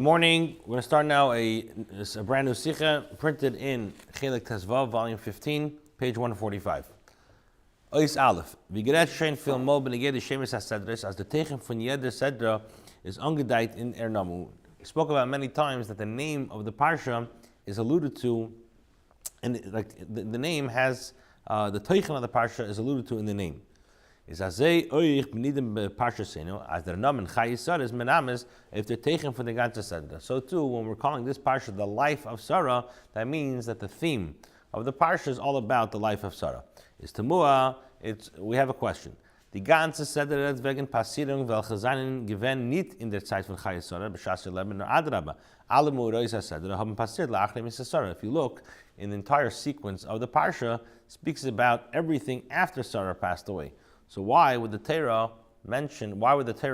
Morning. We're going to start now a brand new sikha printed in Chelik Tezvav, volume 15, page 145. Ois Aleph. Wie gerät schön viel mal bin jede Shemes HaSedres, as the Teichen von jeder Sedra is ungedeiht in Namu. We spoke about many times that the name of the Parsha is alluded to, and like the name has, the Teichen of the Parsha is alluded to in the name. Is azay oich benidem parsha senu as their namen Chayai is menames if they're taken for the ganze Sedra. So too, when we're calling this parsha the life of Sarah, that means that the theme of the parsha is all about the life of Sarah. Is temua? We have a question. Die ganze Sedra wegen Passierung welche seinen gewen nicht in der Zeit von Chayai b'shas leben nur adraba. Alle murois Sedra haben passiert la'achrei Sarah. If you look in the entire sequence of the parsha, speaks about everything after Sarah passed away. So why would the Torah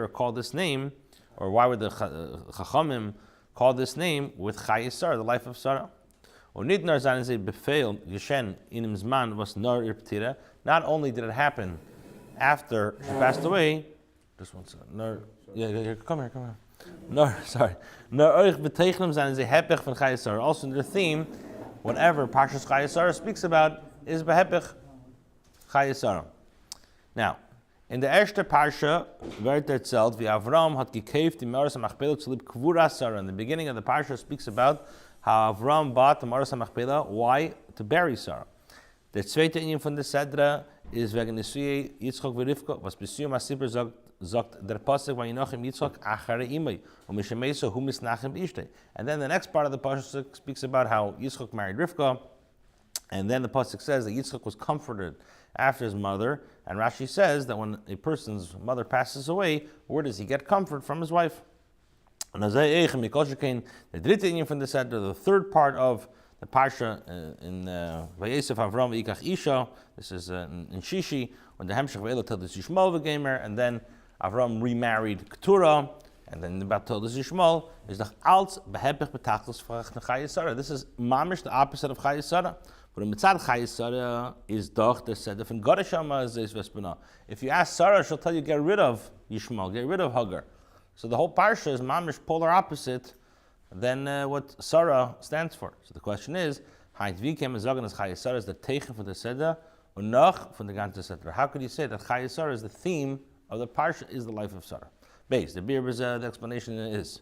call this name, or why would the Chachamim call this name with Chayai Sarah, the life of Sarah? Not only did it happen after she passed away, just one second. Come here. Also in their theme, whatever Parshas Chayai Sarah speaks about is behepech Chayai Sarah. Now, in the erste Parsha, wird erzählt, wie Avram hat gekauft die Me'aras HaMachpelah zu lieb Kvura Sarah. In the beginning of the Parsha speaks about how Avram bought the Me'aras HaMachpelah. Why? To bury Sarah. Der zweite Inyan von der Sedra ist wegen Nisuyei Yitzchok v'Rivka, was B'siyum HaSipur sagt der Pasuk v'yinochem Yitzchok acharei imay, u'mishemeso hu misnachem b'ishtei. And then the next part of the Parsha speaks about how Yitzchok married Rivka, and then the Pasuk says that Yitzchok was comforted after his mother, and Rashi says that when a person's mother passes away, where does he get comfort from his wife? The dritte Inyan from the Sedra, the third part of the Parsha in Vayesef Avram V'ikach Isha, this is in Shishi, when the Hemshech V'elo Tildes Yishmael V'gemer, and then Avram remarried Keturah, and then about Tildes Yishmael, is the Alts Behepech Betachlis V'ach Chayai Sarah. This is mamish the opposite of Chayai Sarah. But in Mitzad Chayai Sarah is doch the Sedra from Godeshama Zeis Vespana. If you ask Sarah, she'll tell you get rid of Yishmael, get rid of Hagar. So the whole parsha is mamish polar opposite than what Sarah stands for. So the question is, Hayt Vikem is Zagan as Chayai Sarah is the Teichen for the Sedra, or Noch from the ganze Sedra. How could you say that Chayai Sarah is the theme of the parsha, is the life of Sarah? Base, the the explanation is,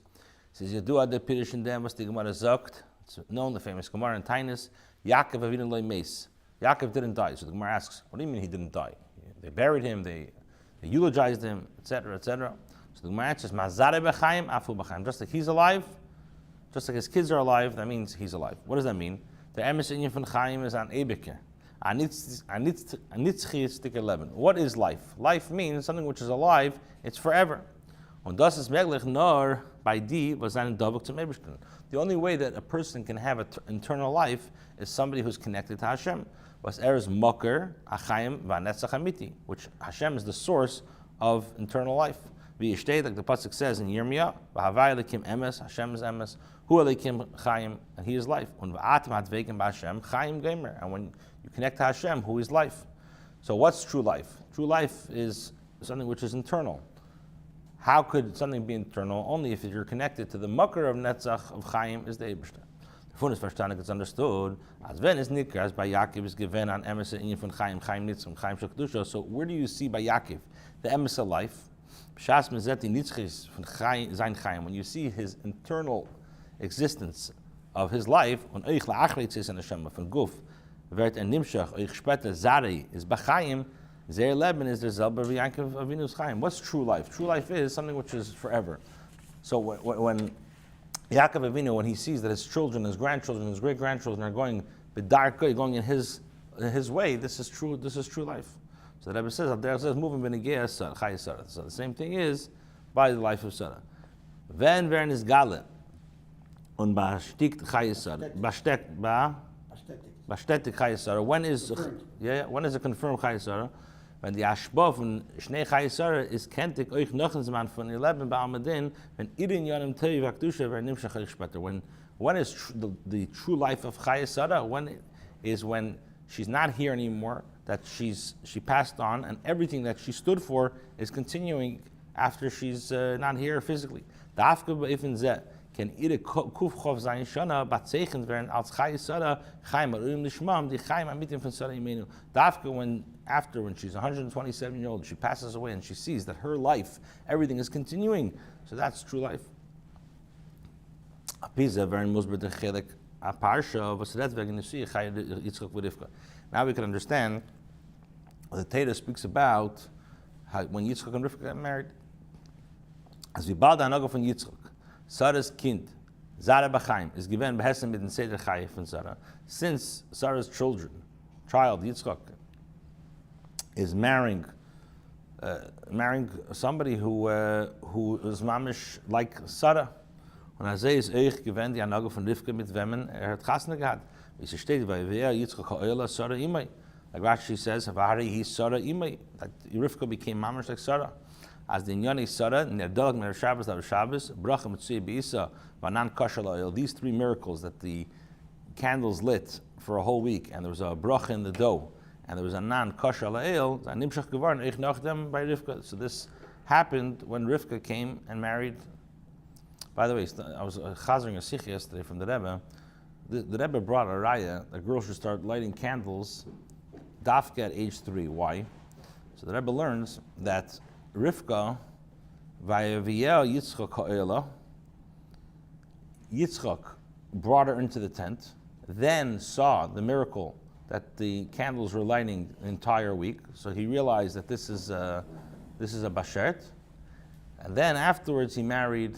says Yadua de Pirish in them was the Gemara Zokt. It's known, the famous Gemara in Tainus. Yaakov Avinu loy meis. Yaakov didn't die. So the Gemara asks, what do you mean he didn't die? They buried him, they eulogized him, etc., etc. So the Gemara answers, Mazare b'chaim, afu b'chaim. Just like he's alive, just like his kids are alive, that means he's alive. What does that mean? The emes inyan von Chaim is an ebeker. Anitzchi sticker 11. What is life? Life means something which is alive, it's forever. Und das ist möglich nur by die, was ein Davuk zum Eberstein. The only way that a person can have an eternal life is somebody who's connected to Hashem. Was is Moker, Achayim, Vanetzach Amiti, which Hashem is the source of eternal life. V'yishtei, like the pasuk says in Yirmiyah, V'havai lekim emes, Hashem is emes, Hu lekim Chayim, and He is life. When v'atim hatveikim b'Hashem, Chayim Gamer, and when you connect to Hashem, who is life. So what's true life? True life is something which is internal. How could something be internal? Only if you're connected to the mucker of Netzach, of Chaim, is the Eberstein. The Funis Verstanden is understood, as when is Nikar, as by Yaakov is given on Emes Inyan von Chaim, Chaim Nitzim, Chaim Shakdusha. So where do you see by Yaakov the Emes of life? B'shas Mezeti Nitzchis von Zayin Chaim, when you see his internal existence of his life, on Eich La'achreitz is an Hashem, von Guf, Vert en Nimshach, Eich Shpete Zari, is B'chaim, Zeir Leben is the Zelber Yaakov Avinu's Chaim. What's true life? True life is something which is forever. So when Yaakov Avinu, when he sees that his children, his grandchildren, his great grandchildren are going b'darkei, going in his way, this is true. This is true life. So the Rebbe says, there says, moving b'negei Chayai Sarah. So the same thing is by the life of Sarah. When vern is Gale und b'ashtikt Chayai Sarah, b'ashtetik Chayai Sarah. When is a confirmed Chayai Sarah? When the Ashba von Shnei Chayai Sarah is kentik euch noch ein Zman von 11 Ba'amadin, when Irin Yonim Tei Vakdusha v'nimshach euch später. When is the true life of Chayai Sarah? When she's not here anymore, that she passed on, and everything that she stood for is continuing after she's not here physically. Dafka b'ifin zeh can ihre Kufchof sein Shana batzeichen werden als Chayai Sarah Chaim Aruim Lishmam die Chaim Amitim von Sarah Imenu. Dafka when she's 127 years old, she passes away and she sees that her life, everything is continuing. So that's true life. Pisa very musber de chelik a parsha was redt wegen Nisi Chayai Yitzchak v'Rivka. Now we can understand what the Torah speaks about how when Yitzchak and Rivka got married. As we bald anoga von Yitzchak, Sarah's kind, Zara B'chaim, is given behessen mit den Seder Chayai von Sarah. Since Sarah's child Yitzchak, is marrying somebody who is mamish like Sarah. Und ist gewend die Anoga von Rivka mit Wemmen hat Chasna gehabt. Wie sie steht, weil Yitzchak ha'oila Sarah imay. Like Rashi says, Havari he Sarah imay. That Rivka became mamish like Sarah. As the Inyani Sarah, Nerdolag Mer Shabbos Lav Shabbos, Bracha Mitzui Beisa, Vanan Kashal Oil. These three miracles that the candles lit for a whole week, and there was a bracha in the dough, and there was a nan kashal oil, nimshach gevarn ich nachdem by Rivka. So this happened when Rivka came and married. By the way, I was chazering a sikh yesterday from the Rebbe. The Rebbe brought a raya that girls should start lighting candles dafka at age 3. Why? So the Rebbe learns that Rivka, vayaviel Yitzchak ha'ela, Yitzchak brought her into the tent, then saw the miracle that the candles were lighting the entire week. So he realized that this is a bashert, and then afterwards he married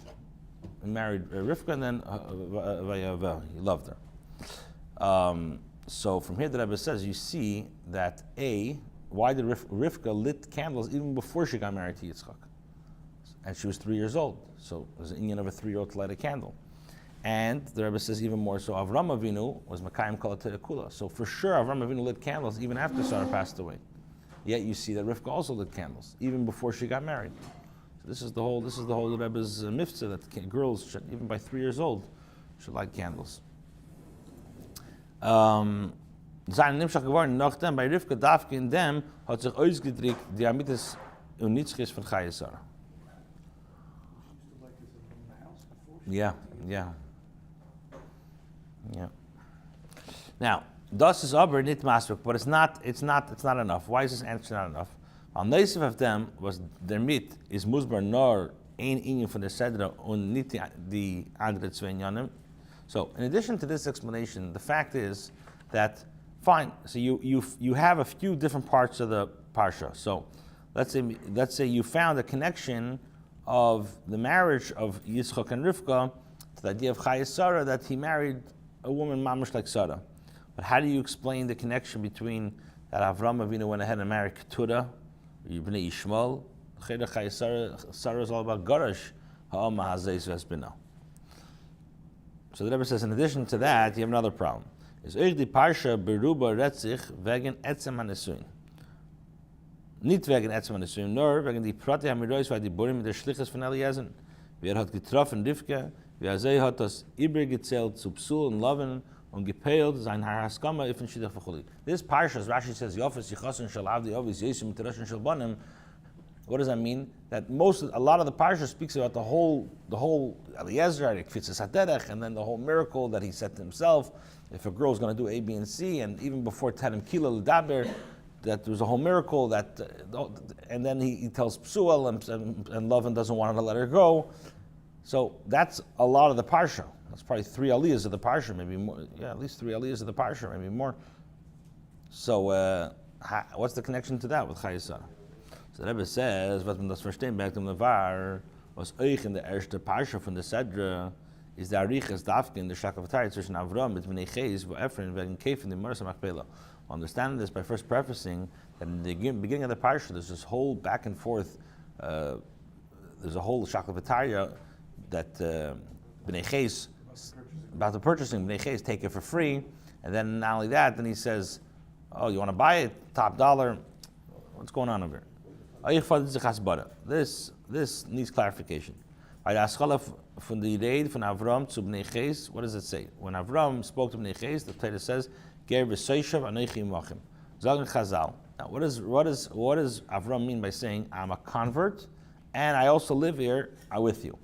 Rivka, and then he loved her. So from here the Rebbe says you see that why did Rivka lit candles even before she got married to Yitzchak, and she was 3 years old. So it was an Indian of a 3-year-old to light a candle. And the Rebbe says even more so, Avram Avinu was Makayim Kol Kula. So for sure, Avram Avinu lit candles even after Sarah passed away. Yet you see that Rivka also lit candles even before she got married. So this is the whole Rebbe's mitzvah that girls should, even by 3 years old, should light candles. Zayin Nimshach geworden nachdem bei Rivka Davke in dem hat sich ausgedrückt die Amitis und Nitzchis von Chayai Sarah. Yeah. Now, das is aber nit masvik, but it's not enough. Why is this answer not enough? On Neisiv of them was their meat is musbar nor ein inyan von der Sedra und nit die andere zwei inyanim. So, in addition to this explanation, the fact is that fine. So you have a few different parts of the parsha. So, let's say you found a connection of the marriage of Yitzchak and Rivka to the idea of Chayai Sarah, that he married a woman mamish like Sarah. But how do you explain the connection between that Avram Avinu went ahead and married Keturah, Bnei Yishmael? Chayai Sarah is all about Garash, Ha'oma Hazeiz Vesbina. So the Rebbe says, in addition to that, you have another problem. Is Eich di Parsha beruba retzich wegen etzem hanesuin. Nicht wegen etzem hanesuin, nur wegen die Prati hamirois war die Burim mit der Schlichus von Eliezer. Wie hat getroffen Rivka, wie hat das übergezählt zu Psul und Lavan und gepeilt sein Haraskama ifn Shidach v'chuli. This parsha, as Rashi says, Yofes Yichasun Shal Avdi Ovis Yesim Terashin Shal Banim. What does that mean? That a lot of the parsha speaks about the whole Eliezer, and then the whole miracle that he said to himself. If a girl is going to do A, B, and C, and even before Terem Kila L'Daber, that there was a whole miracle that, and then he tells Psuel, and Lavan doesn't want to let her go. So that's a lot of the parsha. That's probably 3 aliyahs of the parsha, maybe more. Yeah, at least 3 aliyahs of the parsha, maybe more. So what's the connection to that with Chayai Sarah? So the Rebbe says, was man das verstehen, back to the Var, was euch in der erste parsha von der Sedra, is der Arichas Davke in der Shakavatari zwischen Avram mit Bnei Ches, wo Ephraim wegen Kefin the Mersa Machpelah. Understanding this by first prefacing that in the beginning of the parsha, there's this whole back and forth, there's a whole Shakavatari that Bnei Ches, about the purchasing, Bnei Ches take it for free, and then not only that, then he says, oh, you want to buy it, top dollar, what's going on over here? This needs clarification. By the Aschala from the Reid from Avram to Bnei Ches, what does it say? When Avram spoke to Bnei Ches, the Torah says, Ger v'seishav anochi imachim. Zagen Chazal. Now, what does Avram mean by saying, I'm a convert, and I also live here with you?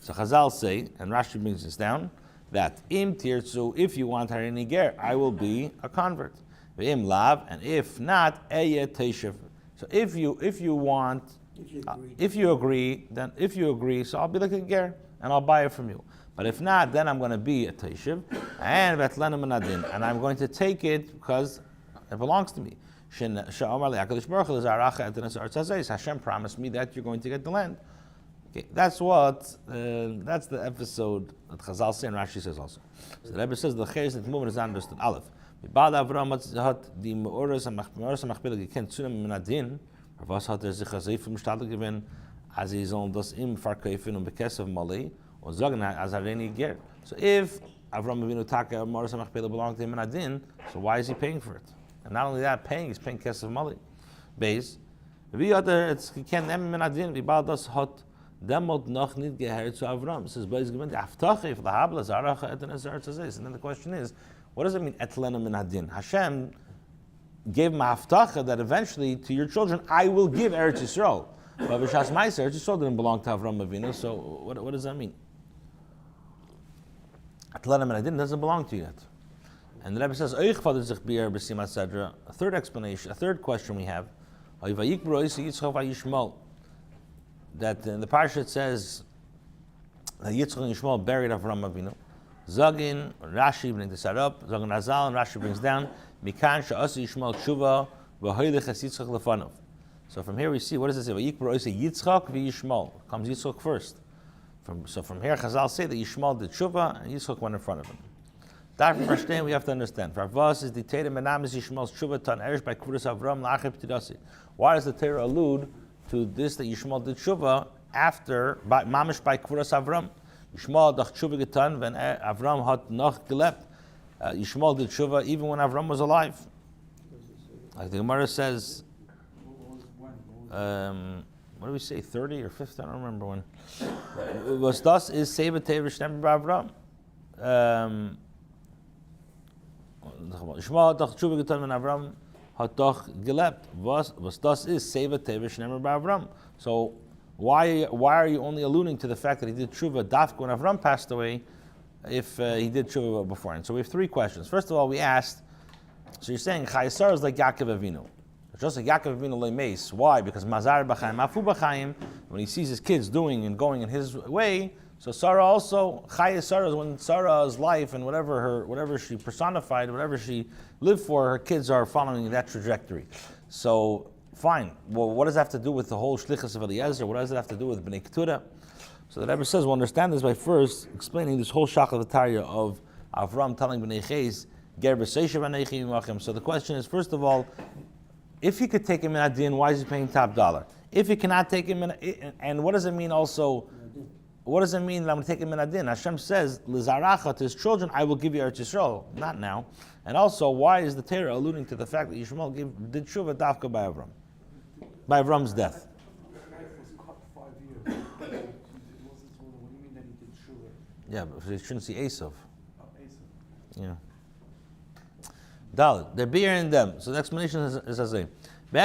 So Chazal say, and Rashi brings this down, that im tirtzu, if you want harini ger, I will be a convert. V'im lav, and if not, eye teishev. So if you agree, so I'll be like a ger, and I'll buy it from you. But if not, then I'm going to be a teishev, and v'tlenu menadin, and I'm going to take it because it belongs to me. Hashem promised me that you're going to get the land. Okay, that's the episode that Chazal say and Rashi says also. So the Rebbe says the Ches that movement is understood. Aleph. Bibal Avram hat die Meoras am Machpelah gekent zu dem Menadin. Was hat sich sehr vom Stadel gewinnen, als sollen das im verkaufen und bekesef Mali und sagen als reini ger. So if Avram Avinu Taka Meoras am Machpelah belonged to him Menadin, so why is he paying for it? And not only that, he's paying kesef Mali. Base. Wie hat it's gekent em Menadin, Bibal das hat demot noch nicht gehört zu Avram. Says Beis gewinnt Aftache if the Habla Zaracha et Nezar. And then the question is, what does it mean etlena min hadin? Hashem gave him a haftacha that eventually to your children I will give Eretz Yisrael. But B'shas Ma'aser, Eretz Yisrael didn't belong to Avram Avinu. So what does that mean? Etlena min hadin doesn't belong to you yet. And the Rebbe says Oich fader zich bier b'simat sedra. A third explanation, a third question we have. Vayik b'rois Yitzchak v'Yishmael. That in the parsha it says that Yitzchak and Yishmael buried Avram Avinu. Zagin, Rashi brings this up. Zagin Razal and Rashi brings down Mikan she'asi Yishmael tshuva v'hoylech es Yitzchak lefanov. So from here we see, what does it say? Vayikbro say Yitzchak v'Yishmael. Comes Yitzchak first. So from here Chazal say that Yishmael did tshuva and Yitzchak went in front of him. That from Rashtain we have to understand. For Avos is dictated menamis Yishmael's tshuva tan erish by Kvuras Avram la'achar p'tidasi. Why does the Torah allude to this that Yishmael did tshuva after mamish by Kvuras Avram? Yishmael dach tshuva getan when Avram had noch gelebt. Yishmael did tshuva even when Avram was alive. Like the Gemara says, what do we say, 30 or 50? I don't remember when. Was das is Seva Tevish Nember Avram? Yishmael dach tshuva getan when Avram had doch gelebt. Was das is Seva Tevish Nember Avram? So why are you only alluding to the fact that he did tshuva dafka when Avram passed away, if he did tshuva before? And so we have three questions. First of all, we asked, so you're saying Chayai is like Yaakov Avinu. Just like Yaakov Avinu lemeis. Why? Because Mazar b'chaim, Afu b'chaim, when he sees his kids doing and going in his way, so Sarah also, Chayai is when Sarah's life and whatever she personified, whatever she lived for, her kids are following that trajectory. So fine. Well, what does that have to do with the whole shlichus of Eliezer? What does it have to do with Bnei Keturah? So the Rebbe says we'll understand this by first explaining this whole shachlavatariya of Avram telling Bnei Ches, Ger b'seishav anechi yimachim. So the question is, first of all, if he could take him in adin, why is he paying top dollar? If he cannot take him in, and what does it mean also? What does it mean that I'm going to take him in adin? Hashem says, L'zaracha, to his children, I will give you Eretz Yisrael. Not now. And also, why is the Torah alluding to the fact that Yishmael did tshuva dafka by Avram? By Avram's death. Yeah, but you shouldn't see Esav. Yeah. Dalit. They're bearing them. So the explanation is as a. So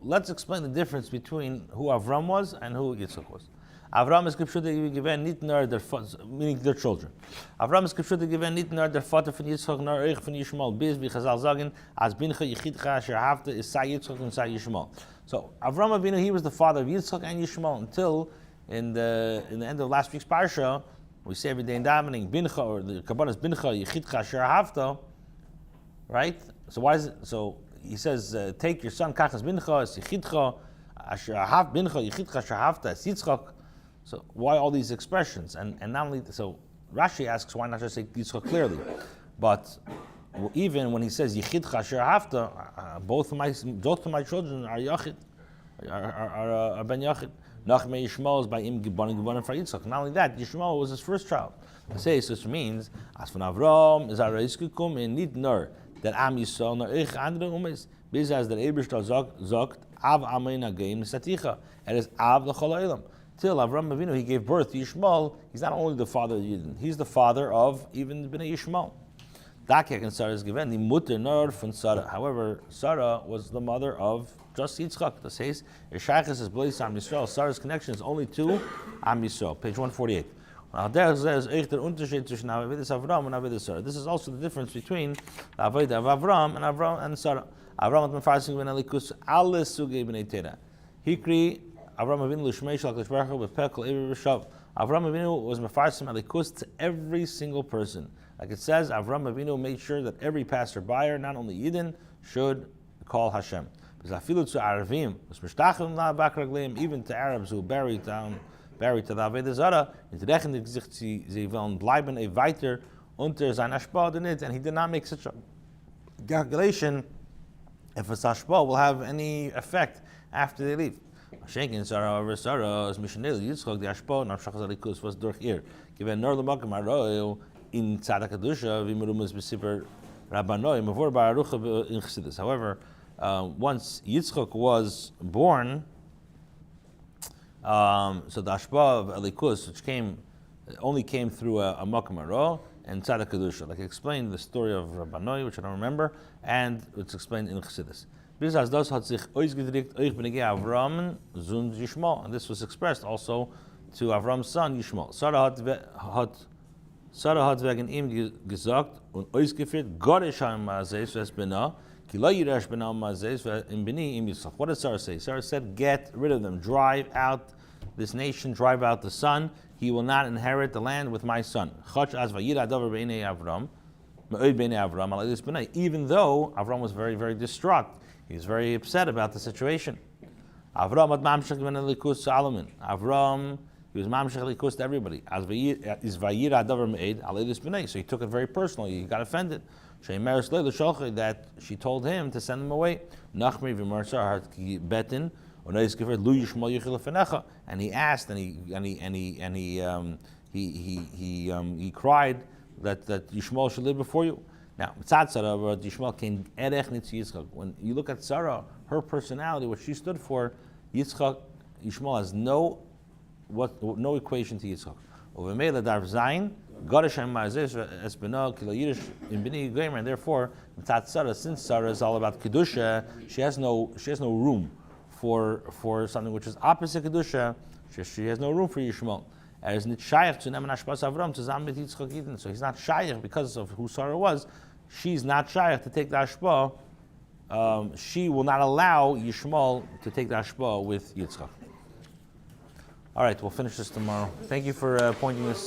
let's explain the difference between who Avram was and who Yitzchak was. Avram is geschuldet given nicht nur der meaning their children. Avram is geschuldet given nicht nur der Vater von Yitzchak nor euch von Yishmael bis wie Chazal sagen as bincha yichidcha asher hafte is sai Yitzchak and sai Yishmael. So Avram Avinu, he was the father of Yitzchak and Yishmael until in the end of last week's parsha we say every day in davening bincha, or the Kabbalah is bincha yichidcha asher hafte, right? So why is it? So he says take your son kachas bincha es yichidcha asher haf bincha yichidcha asher hafte es Yitzchak. So why all these expressions? And not only so Rashi asks why not just say Yitzchak clearly, but even when he says Yichidcha Asher Hafta, both of my children are Yachid, are Ben Yachid. Nachme Yishmael is by Im Gibbon for Yitzchak. Not only that, Yishmael was his first child. I say so, this means as von Avram is Reiskukum in nicht nur der Am Yisrael nor ich andere Umes, bis as der Ebershter sagt Av Amein Agim Saticha. It is Av L'chol Olam. Till Avram Avinu, he gave birth to Yishmael. He's not only the father of Yidden, he's the father of even Bnei Yishmael. Dakek and Sarah is given the mutter nor von Sarah. However, Sarah was the mother of just Yitzchak. The says Shaychus is Blis Am Yisrael. Sarah's connection is only to Am Yisrael. Page 148. This is also the difference between the Avodah of Avram and Sarah. Avram had mefarsing ben elikus alle sugei b'nei Terah. Hikri Avram Avinu l'shmei shel HaKadosh Baruch Hu b'pekel ivir v'shav. Avram Avinu was mefarsing elikus to every single person. Like it says, Avram Avinu made sure that every passerby, not only Yidden, should call Hashem. Even to Arabs who buried to the Avodah Zarah, in rechnen sich sie wollen bleiben weiter unter sein Ashpa nicht, and he did not make such a calculation if a Ashpa will have any effect after they leave. Schenken Sarah over Sarah is Mishnil Yitzchak the Ashpa and Avshachas Alikus was durch ihr. Given Nor Lamakim Aroil in Tzadak Kedusha v'Merum is b'Siper Rabbanoi Mavor Baruch in Chassidus. However, once Yitzchak was born, so the Ashpa of Elikus, which only came through a Makam Aro and Tzadak Kedusha, like I explained the story of Rabbanoi, which I don't remember, and it's explained in Chassidus. And this was expressed also to Avram's son Yishmael. Sarah hat wegen ihm gesagt und ausgeführt, Gott ist ein Mazes, was bena, ki lo yirash bena Mazes, in bini im Yisach. What did Sarah say? Sarah said, get rid of them, drive out this nation, drive out the son. He will not inherit the land with my son. Even though Avram was very, very distraught, he was very upset about the situation. Avram he was mamshech likus to everybody. So he took it very personally. He got offended. That she told him to send him away. And he asked, and he cried that Yishmael should live before you. Now, when you look at Sarah, her personality, what she stood for, Yishmael has no equation to Yitzchak. And therefore, since Sarah is all about kedusha, she has no room for something which is opposite kedusha. She has no room for Yishmael. So he's not shaykh because of who Sarah was. She's not shaykh to take the ashpa. She will not allow Yishmael to take the ashpa with Yitzchak. All right, we'll finish this tomorrow. Thank you for pointing this